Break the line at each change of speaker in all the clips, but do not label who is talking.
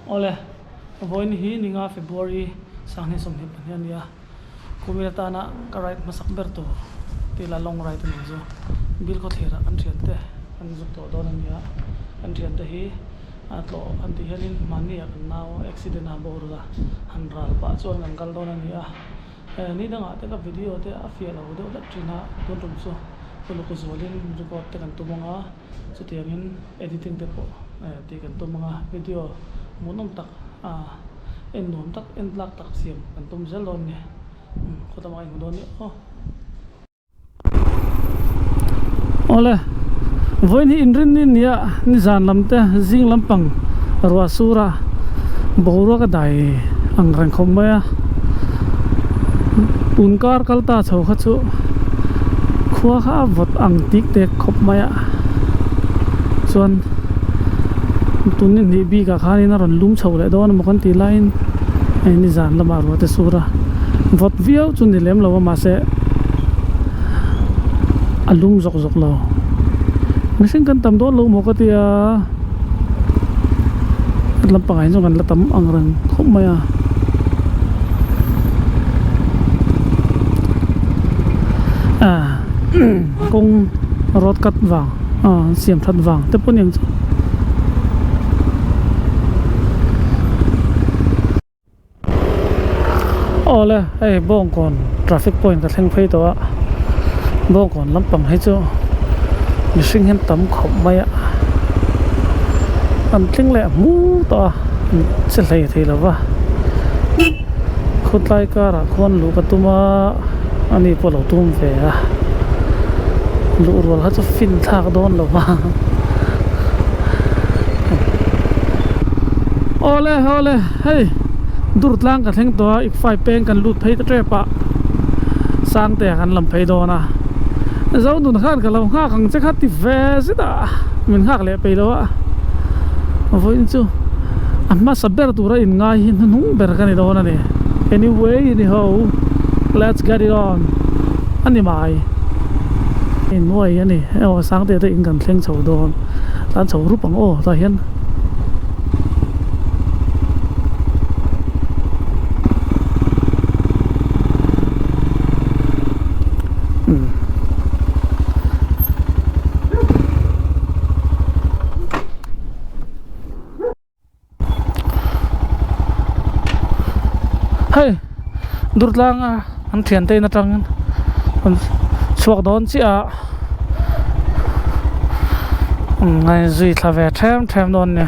Ole voin hi ninga February sang ni somni panian ya kumita na ka right masak berto tila long right ni zo bil ko thera an thiante an zu to don an ya an thiante hi atlo an ti helin mani ya naw accident ha borula han ral pa chon an kal don an ya ni danga te ka video te a fiel lo do da trina don tum so ko ko zolin record te kan tumonga chu tiangin editing te po ti kan tumonga video munong tak en non tak en lak tak siam kan tum jalon ne ko ta mai don ni ole voi ni inrin ni nia ni zan lamte jing lampang ruwa sura bohro ka dai ang rang khom ma unkar kalta chho kha chu khuwa kha vot ang tik te khop maya chuan tunin ni bi ka khani na ron lum chho le don mo kan ti line ni zan lama ro te sura vot viau chun ni lem lo ma se alum zok zok lo machine kan tam don lo mo ka ti a lam pangai jong kan la tam ang rang khop maya kong rot kat vàng xiêm thật vàng tiếp con những ole hey bong kon traffic point ka theng phei to bong kon lampang hai chu missing hen tam khop maya an tling le mu to se lei thei lawa khut lai ka ra khon lu ka tuma ani polo tum ve a lu rol ha chu fin thak don lo wa ole hey dur tlang ka theng to ik fai peng kan lut phei ta tre pa sang te kan lam phei do na zau dun khan ka lo kha khang che khat ti ve sida min khak le pe lo a voin chu amma saber tu ra in nga hin nu ber kan do na ne anyway anyhow let's get it on ani mai in noi ani sang te in kan thleng chho don tan chho ru pang o ta hian hey durtlang an thian te na tang an suak don chi a ngai zui thave them don ne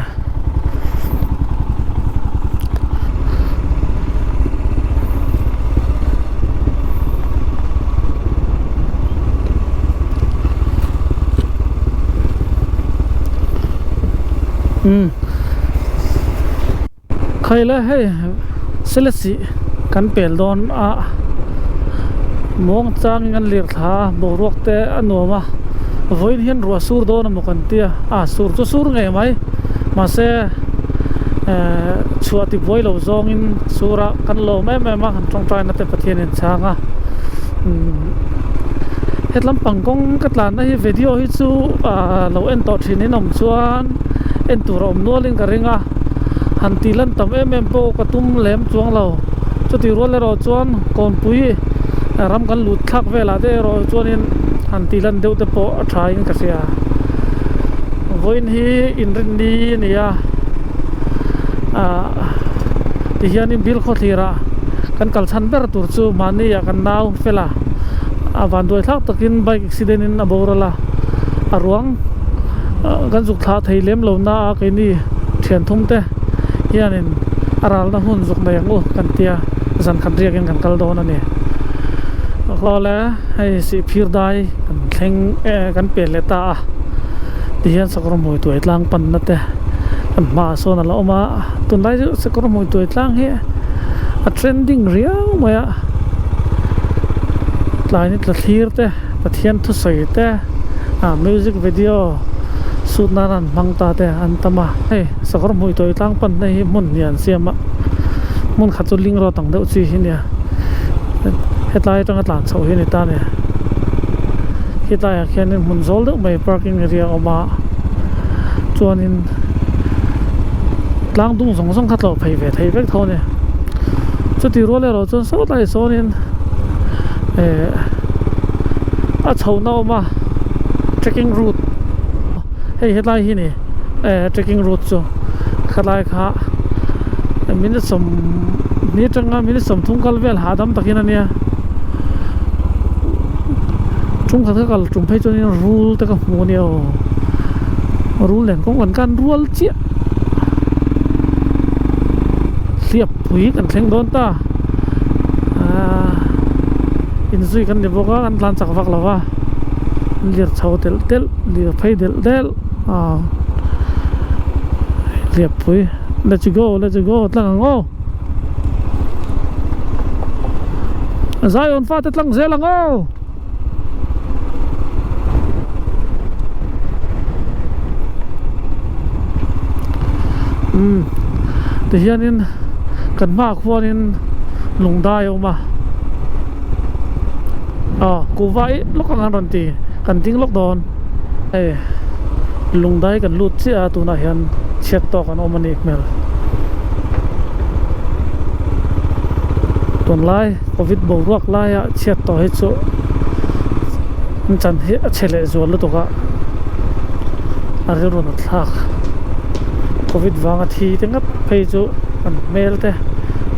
khaila hey selesi kan pel don a mong chang ngan lir tha borok te anoma voin hian ruwa sur don mo kan tia sur chu sur nge mai ma se chuati voi lo zong in sura kan lo me ma kan tong trai na te pathian in changa hetlam pangkong katlan na hi video hi chu lo en to thin in om chuan en tur om nolin ka ringa han tilan tam em po katum lem chuang lo chu ti ro le ro chuan kon pui ram kan lut thak vela de ro chuan in han tilan deu te po thain ka sia voin hi in rin ni nia ti hian in bil kho thira kan kal chan ber tur chu mani ya kan naw fela awan doi thak takin bike accident in aborala arwang kan juk tha theilem lo na ke ni thian thum te hianin aral na hun zuk na yang kan tia zan khan riak in kan kal don ani khole hai si phir dai kan thleng kan pe leta ti hian sakrom hoi tuai tlang pan na te kan ma so na la oma tun lai sakrom hoi tuai tlang he a trending riau maya tlai ni tla thir te pathian thu sei te music video sut na ran mangta te antama hey sakor mui toi tlang pan nei mun nian siama mun khachu ling ro tang deu chi hinia hetlai tang atlan chho hi ni ta ne hitlai a khian mun zol deu mai parking area oma chuanin lang dung song song khat lo phei ve thei vek tho ne chu ti ro le ro chu so tai so nin a chho no ma trekking route hei hetlai hi ni trekking route chu khalai kha min som ni tanga min som thung kal vel hadam takin ania chung kha kal chung phei chu ni rule ta ka mu ni o rule len kong kan rule chi liệp thủy kan thleng don ta in zui kan nebo ka kan tlan chak vak lawa lir chho tel tel lir phei del del liệp thủy let's go tlang ngo Zion fa tlang zelang ngo te hianin kan ma khwanin lungdai oma ku vai lok ang ron ti kan ting lok don lungdai kan lut chi a tu na hian chet to kan omani mel ton lai covid bo ruak lai a chet to he chu chan he chele zol lo to ka are ron thak covid wanga thi tengat phei chu an mel te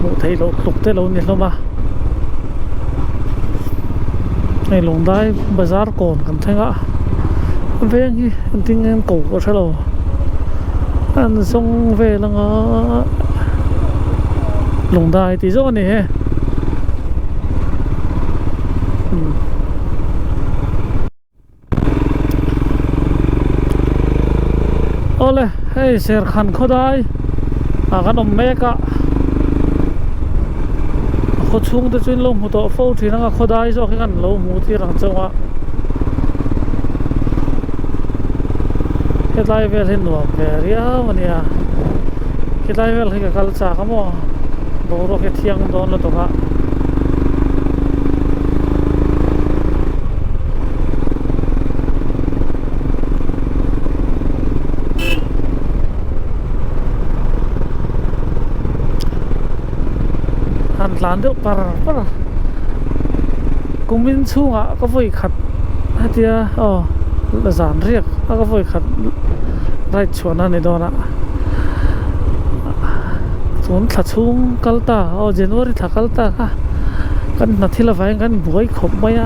mu thei lo tuk te lo ni hloma ei longdai bazar kon kan thenga veng hi an ting en ko ko thalo an song ve langa longdai ti zo ni he ole hey ser khan khodai kan om meka kho chung te chin lo mu to fo thi na khodai zo kan lo mu thi rang chawa hetlai vel hin no peria mania hetlai vel hi ka kal cha ka mo bo ro ke thiang don lo to ka lan được par cũng min chung à có voi khát tia là giản riêng có voi khát rai chuan anh đó nè chuan thà chung kalta January thà kalta kan na thila vai kan buai khop mai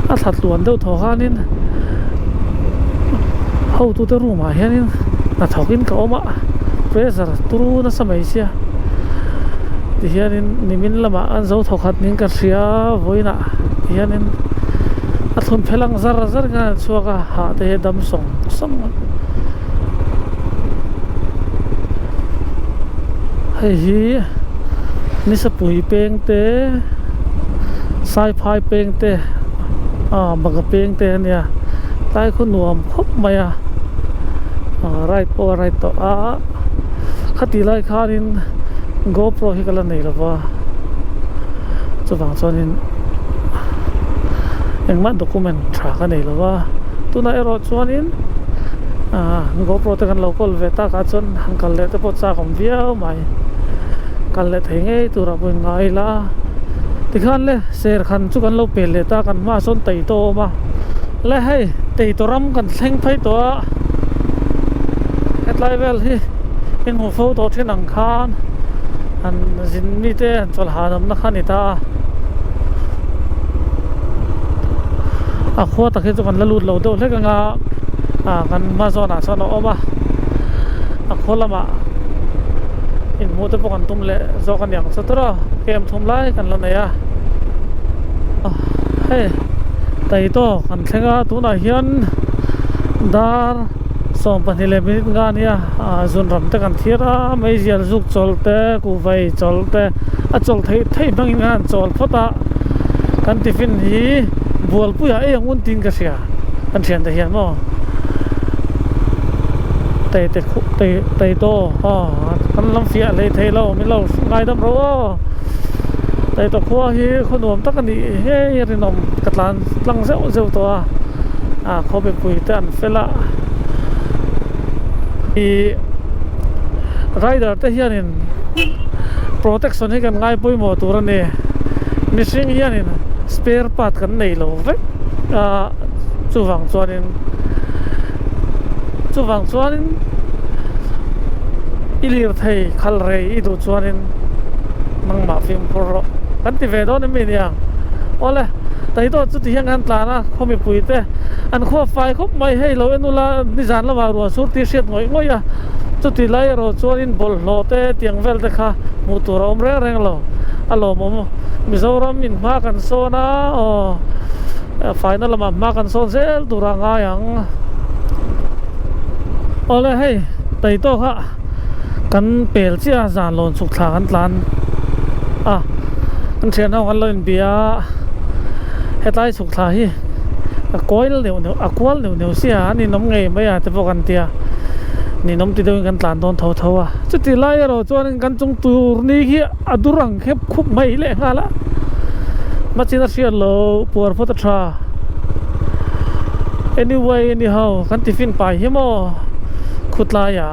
a thà tuan đâu thò ha nín hậu tu te room à hianin na thokin ka oma pressure turu na samai sia hianin nimin lama an zo thokhat ning ka ria voina hianin athun phelang zar zar ga chuaka ha te dam song sam hei hi ni sa pui peng te sai phai peng te baga peng te nia tai khu nuam khop maya right po right to khati lai khanin GoPro hi kala nei lawa chuwang chuanin engman document tha ka nei lawa tuna ero chuanin GoPro te kan local veta ka chon hangkal le te po cha kom viau mai kal le thei ngei tura pui ngai la tikhan le ser khan chu kan lo pel le ta kan ma son tei to ma le hei tei to ram kan thleng phai to at level hi in ho pho to thin ang khan an zin mi te chol hanam na khani ta khwa ta khe chu kan la lut lo do hle ka nga kan ma zona chon oma kholama in mo te pokon tum le zo kan yang chatra kem thum lai kan la ya hey tai to kan thenga tu na hian dar som panile minute nga nia zun ram te kan thira mai zial zuk cholte ku vai cholte a chol thei bangin han chol phota kan tiffin hi bual pu ya e ngun tin ka sia kan thian te hian mo tei to kan lam fia le thei lo mi lo ngai dam ro tei to khwa hi khonom tak ani he rinom katlan tlang zeu to khobe pui tan fela rider te hianin protection hi kan ngai pui mo tur ani missing hianin spare part kan nei lo vek chuwang chuanin ilir thei khal rei idu chuanin nang ma phim phoro kan ti ve don mi niang ole tai to chu ti hiang an tla na khomi pui te an kho fai khop mai hei lo enula ni jan lawa ro sur ti set ngoi ya chu ti lai ro chuanin bol lo te tiang vel te kha mu tur om reng lo alo mo Mizoram in ma kan so na o final ma kan so zel turanga yang ole hei tai to kha kan pel chia zan lon suk thla kan tlan kan thian ho kan lo in bia hetai suk thla hi koil neu akwal neu sia ni nom ngei mai te pokan tia ni nom ti deu kan tlan don tho chu ti lai ro chuan kan chung tur ni hi adurang khep khup mai le ngala machina sia lo por phota tha anyway anyhow kan tiffin pai hi mo khutla ya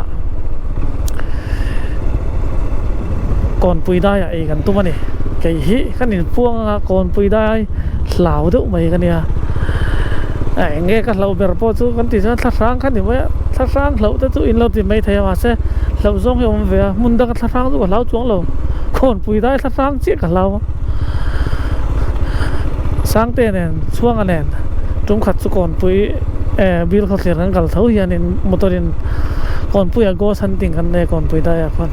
kon pui da ya e kan tu mani kai hi kan in puang kon pui dai hlau deuh mai kan ya nghe các lâu bèo po chú vẫn thì thắt sáng khăn thì mới thắt sáng lâu tới chú in lâu thì mấy thầy mà sẽ lâu giống như ông về muốn đăng thắt sáng chú lâu xuống lâu còn bùi đai thắt sáng chết cả lâu sáng tên này xuống anh này chúng khát chú còn bùi bill khát liền ăn cả thấu hiện nên motorin còn bùi go săn tìnhกันnày còn bùi đai còn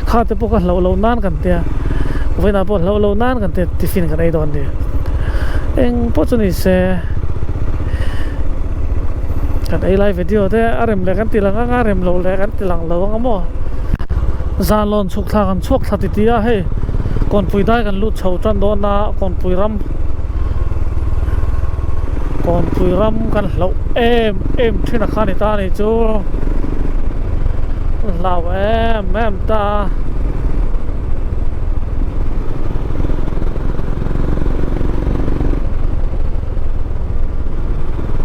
khát tới bốc lâu nanกันเตียvới nào bốc lâu nanกันเตียที่ฟินกันไอ้ดอนดิเองพอchúนี่เสกันไอ้ไลฟ์วิดีโอเท่อารมณ์เล็กกันตีหลังอารมณ์โลเล็กกันตีหลังโลงมั้งซาลอนสุกทากันชกทัดตีอ่ะเฮ้ก่อนปุยได้กันลุดเฉาจันโดนนะก่อนปุยรำกันเราเอ็มที่นักขันตานี่จูเราเอ็มตา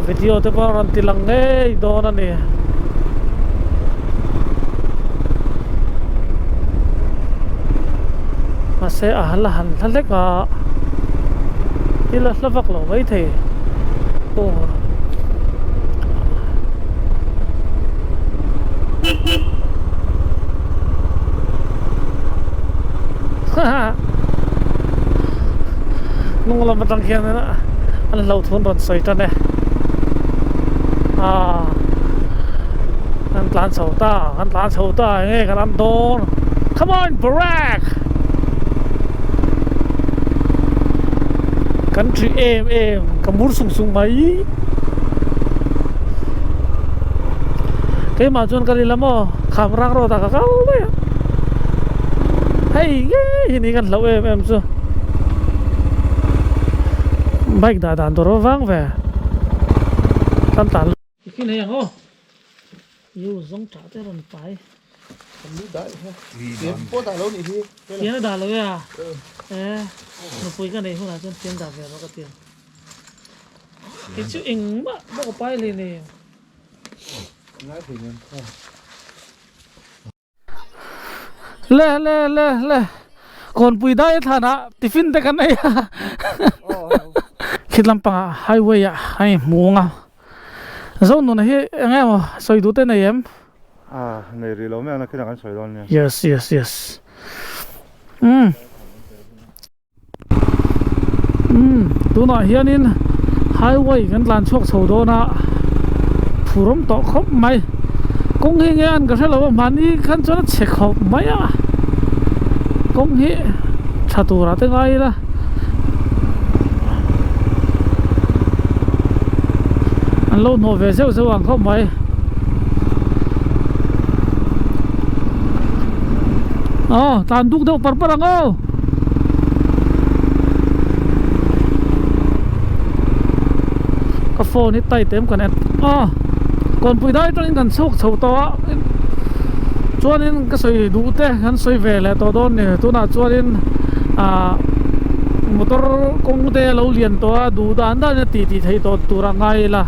วิดีโอที่พอรันติลังเง่ยโดนนี่มาเสียหันเล็กอ่ะที่ละฟักเราไว้เถอะโอ้ฮ่านุ่งเรามาตั้งเขียนนะอันเราทนรอนสวยจังเลยอันร้านเสาต้าไงกันอันโดน come on Barack country aim กำมุดสูงไหมเคยมาจนกันเลยละมั้งขับรักรถตะก้าวเลยเฮ้ยนี่กันเราเอ็มซูไบค์ด่านตัวรถฟังเว้ยตันที่ไหนยังโอ้ยูซงจ่าเท่านั้นไป
ผมรู้ได้ฮะเดี๋ยวพวกด่าเราหนีที
เตียนด่าเลยอ่ะมาคุยกันในห้องน้ำจนเตียนด่าแบบเราก็เตียนคิดชื่อเองบอกไปเลยเนี่ย
ง่ายถึงเงิน
เล่คนปุยได้ฐานะติฟินแต่กันไอ้คิดลำปังไฮเวย์อ่ะไอ้หมูงอ่ะzone nó này nghe mà soi đủ tên này em
này thì lâu mấy anh cái nào soi luôn nha
yes tụi nó hiện in highway gần làn chốt sầu đó na phù rôm tọ khóc mày cũng nghe anh cái sao là mà đi khăn cho nó check khóc mày à cũng nghe chả tụ ra tới ngay là lâu nổ về sâu hàng không mày tàn đúc đâu parang cái phone này tay tém còn còn bụi đai trong cần sốc sầu to cho nên cái sợi đủ thế hắn sợi về lại to đôn này tôi nào cho nên motor công te lâu liền to đủ đàn đó thì thấy to tura ngay là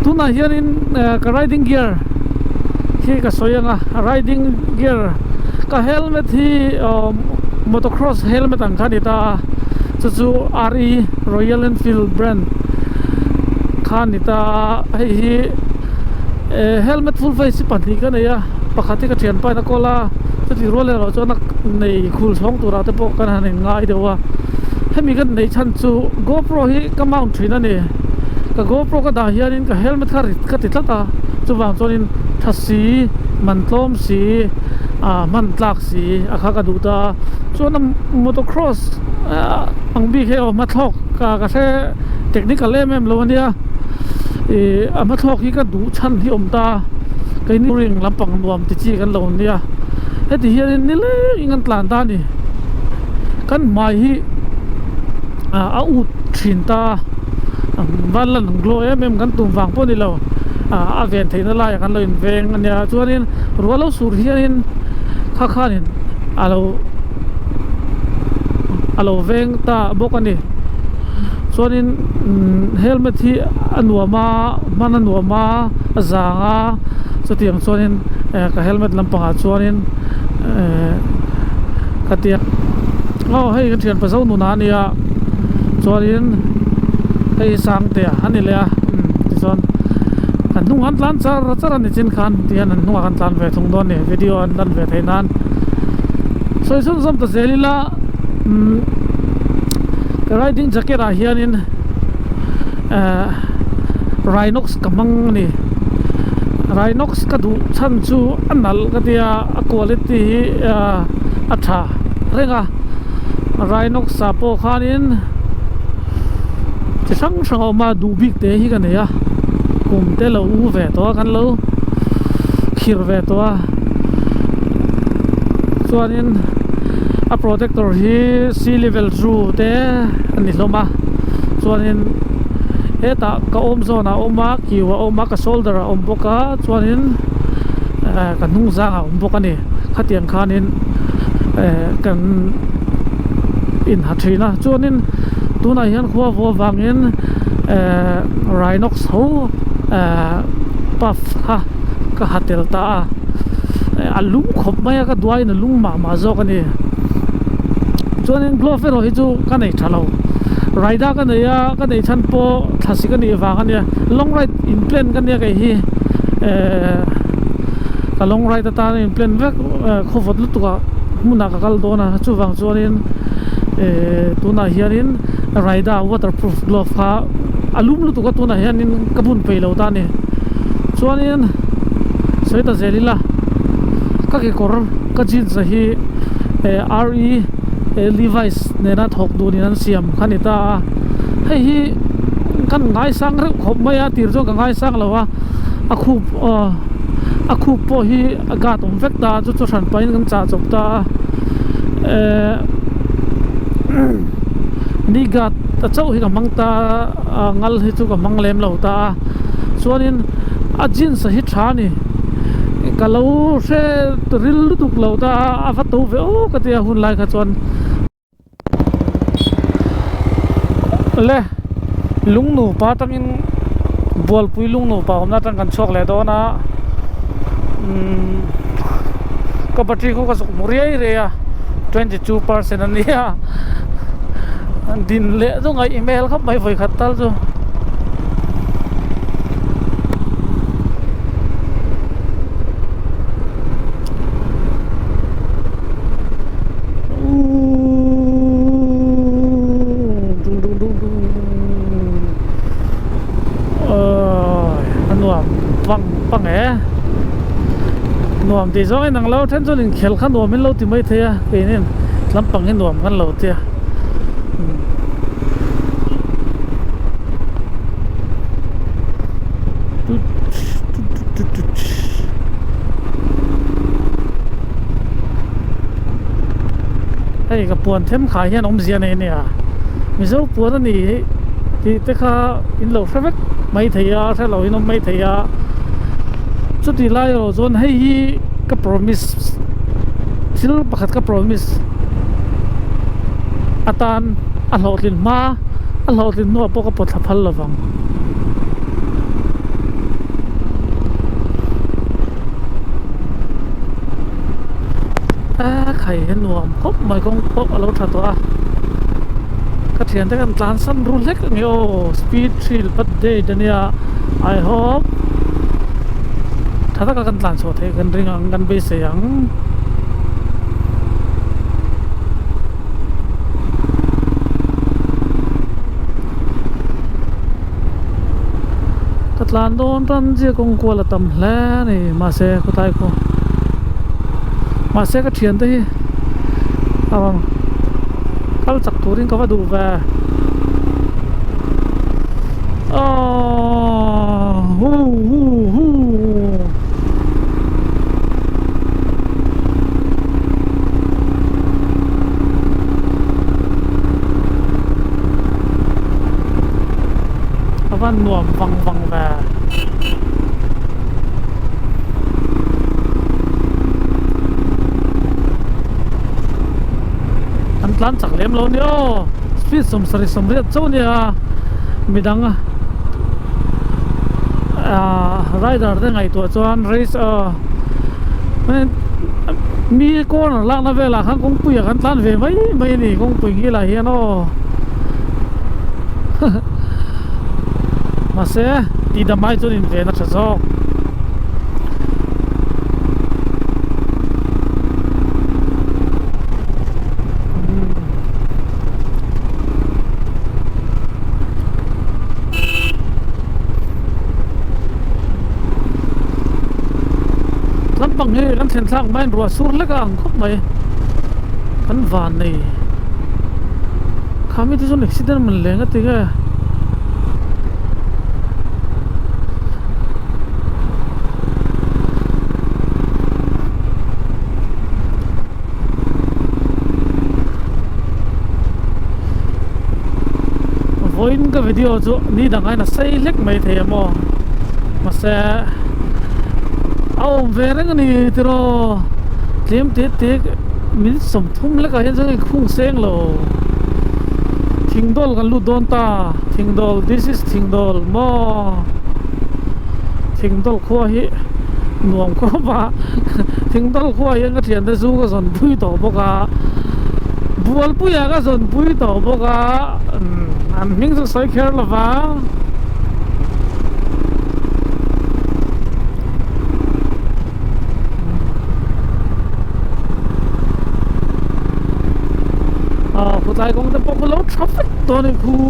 tuna hianin ka riding gear hi ka soyanga riding gear ka helmet hi motocross helmet ang kanita chu RE Royal Enfield brand kanita hi helmet full face pahnih ka neya pakhati ka thian pa na kola chuti roller ro chona nei khul song tura te po kan han ngai dewa hemi kan nei chan chu GoPro hi ka mount thina ni ka GoPro ka da hianin ka helmet ka ti tlata chu wang chonin thasi mantlom si man tlak si akha ka du ta chona motocross ang bi khe ma thlok ka se technical em lo ania ma thlok hi ka du chan hi om ta cái ní ring lampang nuam ti chi kan lo nia he ti hian ni le ingan tlan ta ni kan mai hi a ut thin ta van lan glo em kan tum wang po ni lo a ven theina la kan lo in veng ania chuanin rualo sur hianin kha khanin alo veng ta bokani chuanin helmet hi anuama man anuama azanga so tiang chuanin ka helmet lampanga chuanin ka tia hei kan thian pasau nu na nia chuanin hei sang te ani le ti chuan kan nung an tlan char ni chin khan tian an nung kan tlan ve thung don ni video an dan ve theinan so sun som ta zelila ka riding jacket a hianin Rhinox kamang ni Rhinox ka du chan chu anal ka tia quality atha renga Rhinox sapo khanin chi sang ma du big te hi kan ya kum te lo u ve to kan lo khir ve to chuanin a protector hi sea level true te ani hloma chuanin eta ka om zona oma kiwa oma ka shoulder om boka chuanin ka nung zanga om boka ni khatiang khanin kan in hathina chuanin tuna hian khuwa vo wangin Rhinox ho puff ha ka hatel ta alung khop maya ka duai na lung ma zo ka ni chuanin glove ro hi chu ka nei thalo rider ka neya ka nei chan po thasi ka ni wa ka ni long ride in plane ka ni ka hi ka long ride ta in plane vek khovat lu tuka muna ka kal dona chu wang chuanin tuna hianin rider waterproof glove kha alum lu tuka tuna hianin kabun pe lo ta ni chuanin soita zelila ka ke kor ka jeans hi RE Levi's nena thok du ni nan siam khanita hei hi kan ngai sang re khop maya tir jo ka ngai sang lawa a khu po hi aga tom vek ta chu chu than pain kan cha chok ta ni ga ta chau hi ka mangta ngal hi chu ka manglem lo ta chuanin a jeans hi thani kalau se ril tuk lo ta avat to ve o ka tia hun lai kha chuan le lungnu pa tangin bol pui lungnu pa omna tang kan chok le do na ka battery ko ka sok muriai re ya 22% ania din le zo ngai email khap mai voi khatal zo pang nuam ti zong nang lo then chulin khel khan nuam min lo ti mai thea ke nen lampang hin nuam kan lo tia hei ka puan them khai hian om zia nei nia mi zo puan ani ti te kha in lo fevek mai theya tha lo in mai theya chuti lai ro zon hei hi ka promise thil pakhat ka promise atan a hlotlin ma a hlotlin no po ka pot phal lawang ไข่เห็นหนวมครบไม่กงพบเอารถถัดตัวก็เทียนแต่กันตานสั้นรุ่นเล็กนี่โอ้สปีดทริลปัดเดย์เนี่ย I hope ถ้ากันตานโชว์เทกันเรื่องกันไปเสียงกัดลานโดนรันเจียกงกัวละตำแหล่นี่มาเสกุตายกูมาเสก็เทียนที่เอาก็จักตัวนี้ก็ว่าดูแวอ๋อฮู้ฮู้ฮู้เอาว่าหน่วมฟังแวร้านจักเลี้ยมเราเนี่ยสปีดสมเรียดเจ้าเนี่ยมีดังไรเดอร์ได้ไงตัวจวนเรสมันมีก้อนล่างนั่นเวลาข้างกงปุยกันร้านเวไม่นี่กงปุยกี่ไรเฮียโน่มาเสียตีดำไม้จนอินเวนักชกบางทีกันเส้นทางไม่รัวสุดเล็กอ่ะครบไหมกันวานนี่ข้ามีที่สุดอุบิเหตุมันเลี้ยงกันติกะvoin ka video chu ni dangai na sei lek mai the mo ma seเอาเวรกันนี่ที่เราเตรียมเตะมีสมทุมแล้วก็เห็นจังไอ้คุ้งเสียงโลทิงดอลกันลุดโดนตาทิงดอล this is ทิงดอลมอทิงดอลขั้วฮิหน่วงก็ว่าทิงดอลขั้วยังก็เทียนได้สู้ก็สนปุยต่อพวกาบัวปุยก็สนปุยต่อพวกาอันมิ่งสุดสายแค่ละฟ้าผู้ชายคงจะบอกว่ารถทราฟิกตัวนี้คือ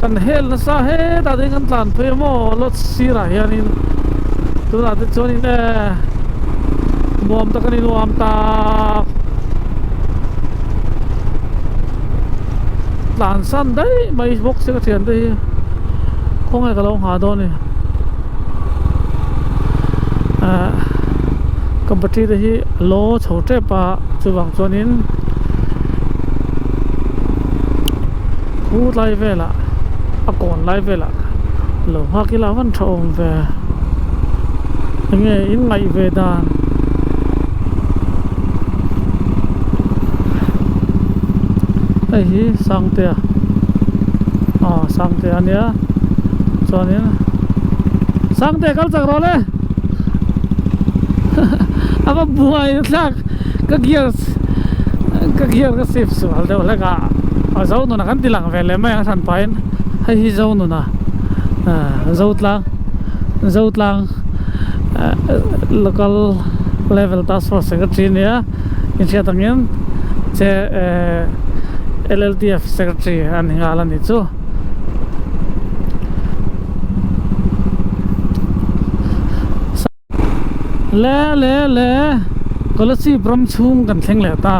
กันเฮลนะซะเฮแต่เด็กกันตานเพย์มอรถสีอะไรอย่างนี้ตัวนั้นตัวนี้เนี่ยนวมตะกันนี่นวมตาหลานสั้นได้ไม่บกเสียกระเทียนได้คงให้กระลงหาโดนนี่กัมพูชีได้ที่โลโฉเทปะจุบังตัวนี้พูดไล่เวล่ะอากอนไล่เวล่ะหลวงพ่อกิลาวันทองเวยังไงอินไงเวดานไอ้ฮีสังเตียสังเตียเนี้ยจอนี้สังเตียกับจักรรเลยapa buai tak kegiat ke sip soal dah lega azau nu nak kan tilang vele mai san pain hai hi zau nu na zau tlang local level task force secretary ne in sia tangin che LLTF secretary an hingalan ni chu leก็ละสิพร้อมชุ่มกันแข็งแหลตา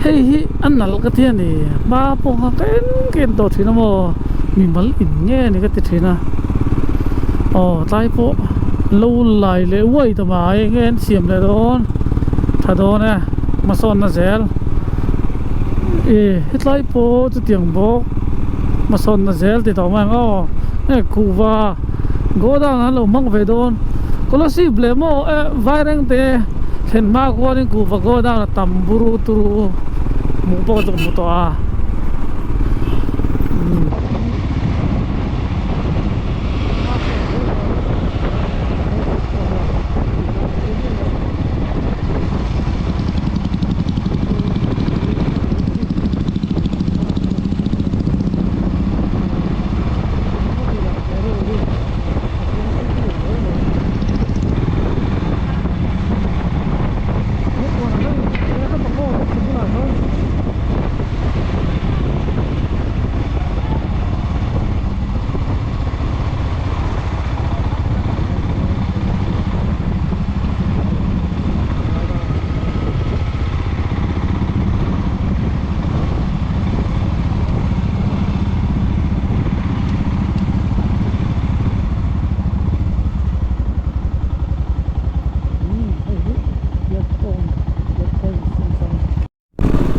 เฮ้ยอันนั้นก็เทียนนี่มาปงเกินตัวทีนะโมมีมัลอินเงี้ยนี่ก็ติดทีนะตายโปลู่ไหลเลยเว้ยทำไมเงี้ยเสียมเลยโดนถ้าโดนเนี่ยมาซ่อนนะเซลฮิตไลโปจะเตียงโบมาซ่อนนะเซลติดต่อมาเนี่ยกูว่าโกดังนั้นเรามังไปโดนก็ละสิเบลโมไวรังเตเห็นมากกว่านี่กูว่าโกดังตัมบูรุตุรุมุปกมุตัว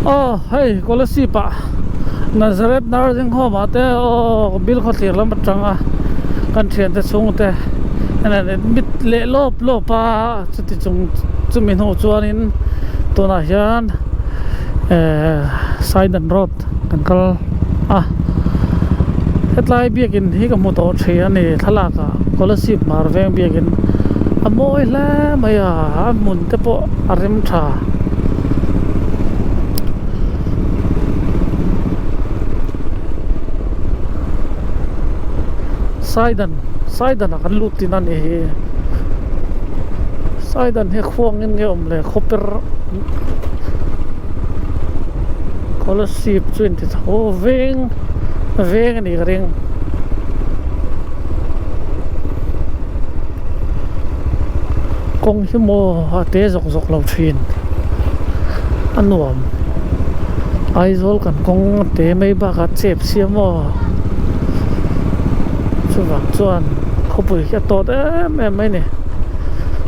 oh hey kolasi pa Nazareth nursing home ate oh bil khotir lam tanga kan thian te chung te ana mit le lop pa chuti chung chumin ho chuanin tuna hian Sidon Road kan kal hetlai biakin hi ka mu to thei ani thalaka scholarship marveng biakin amoi la maya mun te po arim tha Sidon akan lutin ani Sidon he khuang in nge omle khoper scholarship chuin ti tho veng ani ring kong hi mo ate zok lo thin anuam aizol kan kong te mai ba ka chep siamo chuan khopui ya to em mai ne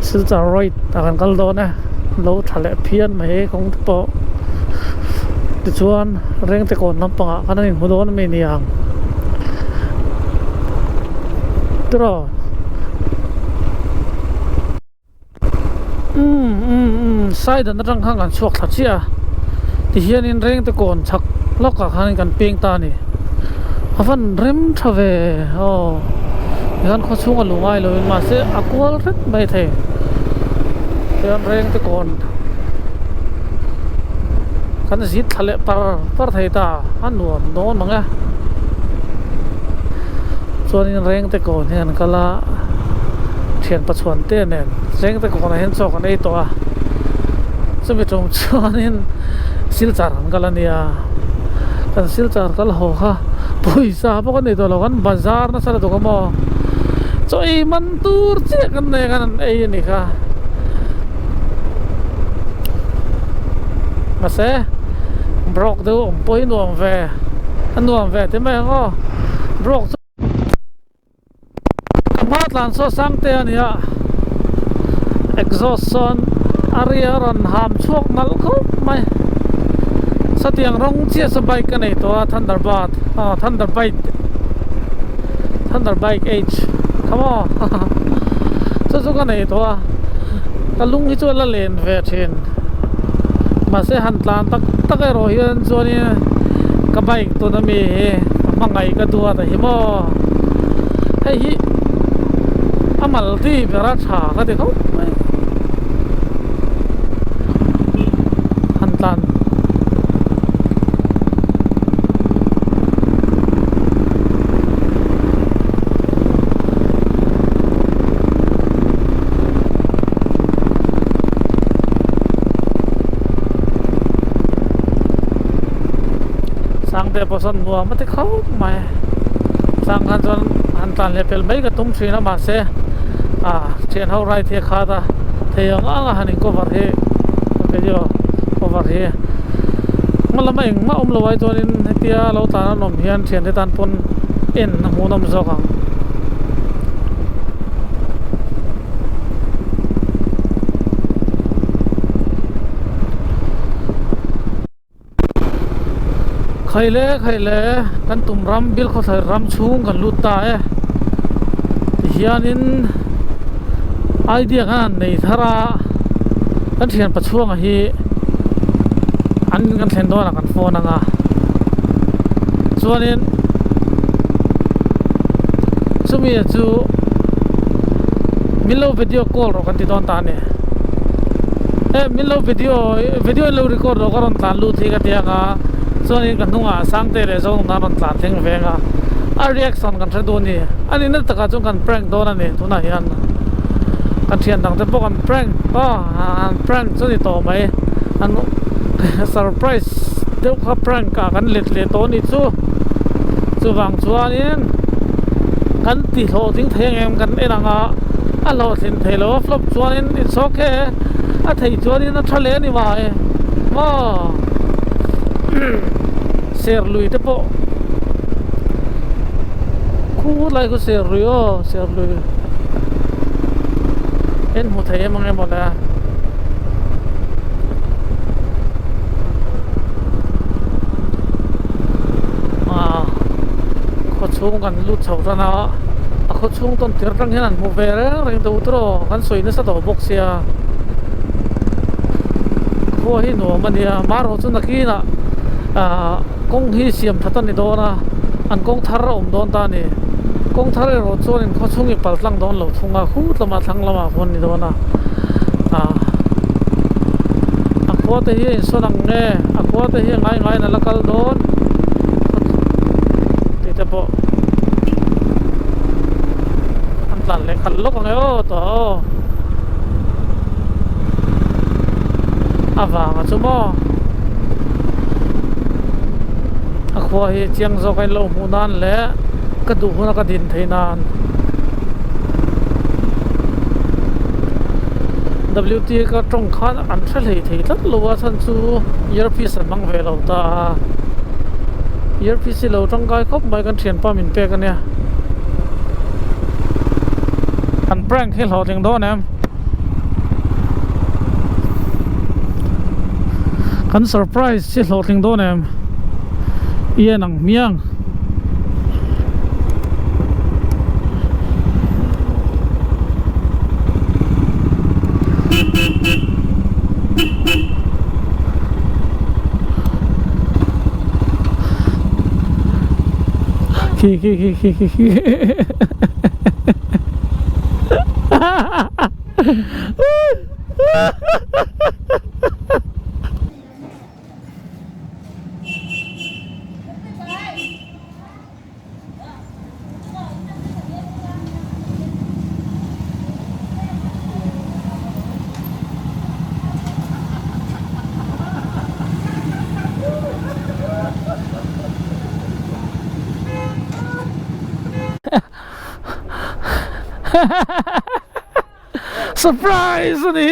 silcha right akan kal do na lo thale phian mai kong po ti chuan reng te kon lampanga kanin hudon me niang tro Sidon rang hang kan chuak thachia ti hian in reng te kon chak loka khan kan ping ta ni avan rem thave yan kho chunga lungai lo ma se akwal ret mai the yan reng te kon kan zit thale par thei ta anuam non manga chuan in reng te kon hian kala thian pachuan te nen reng te kon hen chok an ei to a chumi chung chuan in silchar an kalania kan silchar kal ho kha poisa bo kan nei to lo kan bazar na sala to ka mo choi man tur che kan ne kan ei ni kha mà sẽ brok do poi nuam ve te mai ngo brok kamat lan so sang te ania exhaust son area ron ham chuak nal ko mai satiang rong chia sa bike ka nei to Thunderbike H come on so ka nei to ka lung hi chu la len ve thin mà sẽ hàn tlan tắc cái rồi hiện cho nên cái bike tôi đã mì mà ngày cái đua thì hiếm hay hi amal thì phải ra trả cái gì không hàn tlan sang te poson nuwa mate khau mai sang han chon han tan level mai ka tum thina ma se chen ho rai the kha da theyang anga hanin cover he video cover he malama eng ma lo wai chonin tia lo ta nom hian chen te tan pon en mu nom zo kang khai le kan tum ram bil kho thai ram chung kan lut ta hianin idea kan nei thara kan thian pachuang hi an kan thlen do na kan phone anga chuanin chumi chu milo video call ro kan ti don ta ne milo video lo record ro karon tan lu thi ka tianga so ni kan hunga sangte le zo na ron tlan theng venga a reaction kan thado ni ani na taka chung kan prank do na ni tuna hian kan thian dang te po kan prank prank chu ni to mai an surprise deu kha prank ka kan let le to ni chu wang chuanin kan ti ho ding theng em kan enanga a lo thin thelo flop chuanin it's okay a thei chuanin na thale ni wa ma ser lui te po khu lai ko ser lui en mu thei mang em la chung kan lut chho rana a kho chung ton tir rang hian an mu ve reng do tro kan soi na sa do box sia kho hi no mania mar ho chu na ki na kong hi siam thatan ni do na an kong thar don ta ni kong thar ro chon in kho chung i pal tlang don lo thunga khu tlama thlang lama hon ni do na aqua te hi sonang nge aqua te hi ngai na lakal don ti te po an tlan le khal lok nge o to awanga chumo aqua hi chiang zo kai lo mu nan le ka du na ka din theinan WT ka trong khan an thlei thei tat lowa chan chu earpiece mang ve lo ta earpiece lo trong kai khop mai kan thian pa min pe kan ya an prank he lo ding don em kan surprise si lo ding don em yên ang miang Ki surprise ni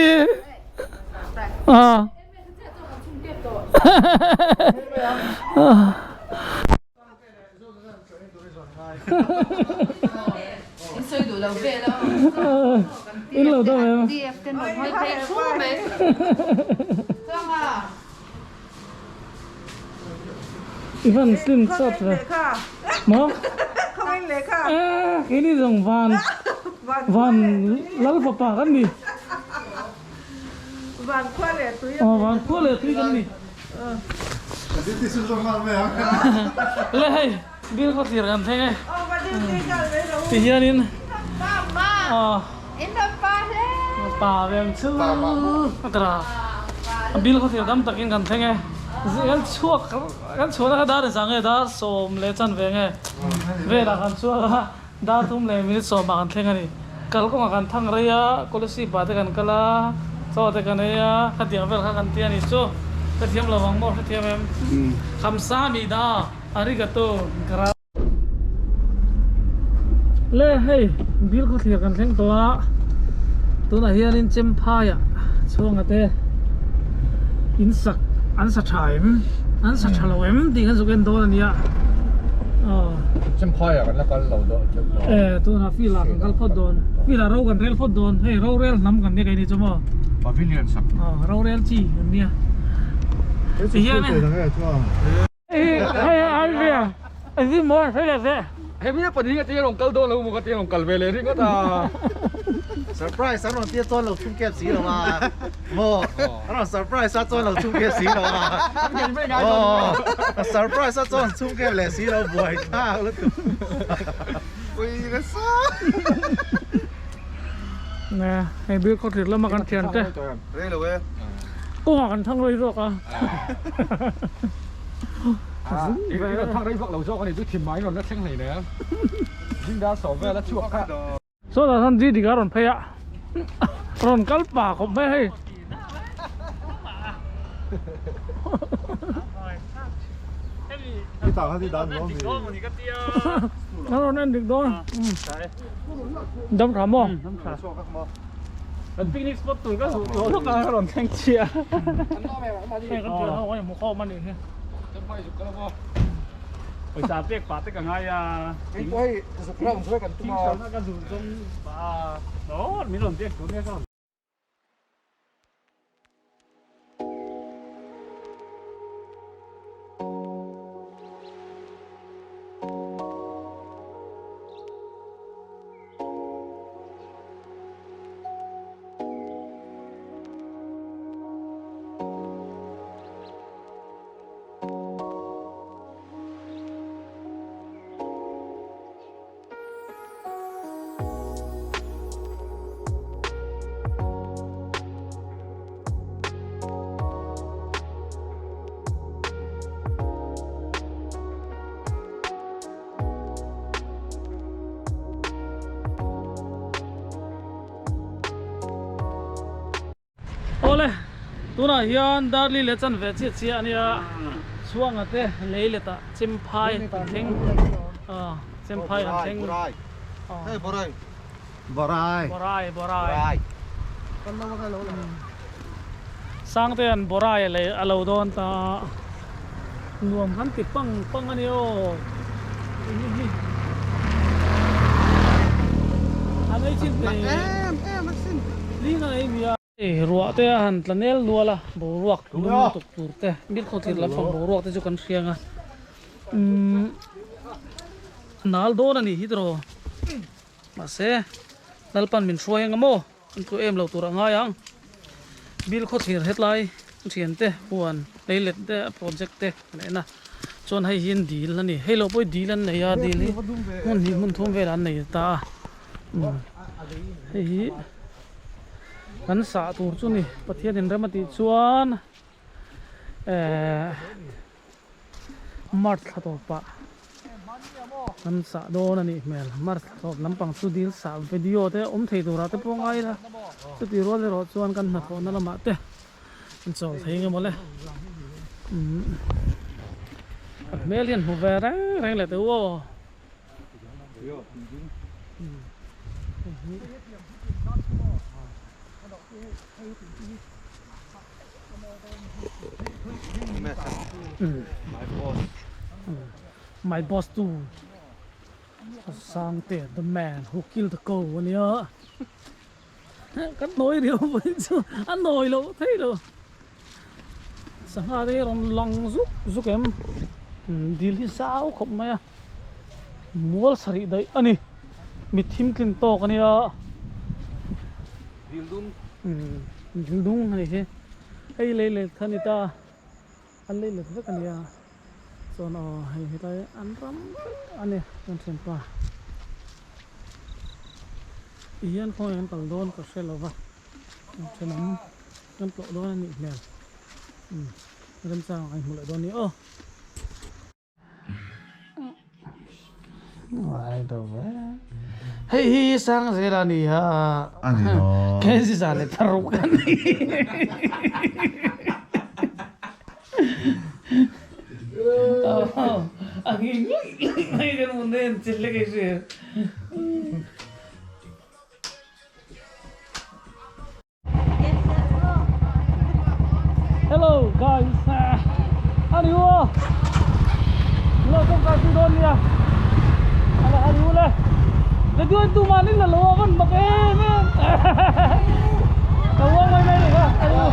Soi đủ lầu về đâu.
in lầu đâu em
Đi em tên một hơi thấy chú mấy. Không à.
Ivan slim shot rồi mo
không anh lấy cả
cái này dòng van lal papa kan ni
van khoa lẻ túi
van khua le tui kan ni
Dito sudah mal
le hay bil ko tir kan theng ai
và đi cả lấy đâu
ti hianin
Mama. In the party.
pa vem chu atra bil ko tir dam takin kan theng ai kan chuak kan chona ka dar sang ai dar som le chan ve nge ve la kan chuak dar tum le minute som ma kan theng ani kal ko ma kan thang ria kolesi pa te kan kala so te kan ya khatiang vel kha kan ti ani chu khatiam lawang mo khatiam em khamsamida arigato gra le hey bil ko thir kan theng to a tu na hianin chem phaya chuang ate in sak an sa thaim an sa thaloem ding an zuken don ania
Chim phai à, nó có lẩu đó.
tu na fila kan kal phot don fila ro kan rel phot don hey ro rel nam kan ni kai ni chumo
Pavilion sak.
ro rel chi kan nia
Thì hiện này.
hey Andrea ai vi mo sai le se
Hey, mira, pues diga que tiene un caldo, luego que tiene un calvele, rico ta.
Surprise, sao nó tiếc cho lẩu chung kẹp xí rồi mà. Mồ, nó surprise sao cho lẩu chung kẹp xí rồi mà. Surprise sao cho chung kẹp lẻ xí rồi buổi ta luôn. Ui, nó sao?
nè hay bil ko thir la ma kan thian te
Đây là quê.
ko ma kan thang roi ro ka
Ý là thằng đấy vợ lẩu cho con này tôi thìm máy rồi nó thanh này nè. Nhưng đã sổ về là chuộc khác.
so da san di di ga ron phe ya ron kal pa ko me hey
Cái tàu hay đi đón nó gì?
nó ron en dik don dam thả mo
Lần picnic spot tôi có nó là còn thanh chia.
hey kan thian ho wa mo kho man ni he
Chân phải chụp cái đó. Ôi sao biết bà tất cả ngay à.
Cái quay, cái sập rong cái
Kinh sợ nó cái rùn trong bà đó mình lần tiếc chúng nghe không.
tuna hian darli le chan ve chi chi ania chuang ate leile ta chim phai theng chim phai an theng
Hey, borai. Borai.
borai sang te an borai le alo don ta nuam han ti pang ani o anh ấy chín về
Em xin.
lý nó ấy bia ruộng te han tlanel nuala bo ruak lum tuk tur te biết khó thiệt là phòng bo ruak te cho kan khiang à nal do na ni hidro mà se lalpan min shoi ngamo tu em lo tur anga yang bil khó thiệt hết lại thiền te huan lấy let te project te này na chọn hay hiền deal là nè hello boy deal là này à deal mun thum về là này ta hei kan sa tur chu ni pathian in ramati chuan mart khato pa kan sa do na ni mel mart top lampang chu dil sa video te thei tura te pongai la chu ti ro le ro chuan kan na ko na lama te in chol thei nge mole mel hian hu ve reng le te wo my boss too sang te the man who killed the cow ania cắt nối điều với chứ ăn nồi lâu thấy rồi sáng ra đây lòng giúp em đi đi sao không mày mua sari đấy anh mít thím kinh to cái này dildung này thế hay lấy thân ta ăn lấy được cái này so nó hay tay ăn rắm anh này con xem qua ian không ăn tàu đôn có xe lova cho nó con tàu đôn anh nhỉ làm sao anh mua lại đôn nữa Ai đâu vậy? Hey, sang gì là nè ha?
Anh nó.
Cái gì ra lại tharo cái này? Anh nghĩ mấy cái món này chỉ là cái gì? Hello guys, how are you? Lo không có gì đâu nha. Aduh lah, lepas tu mana lah lawan pakai ni. Lawan mana ni? Aduh.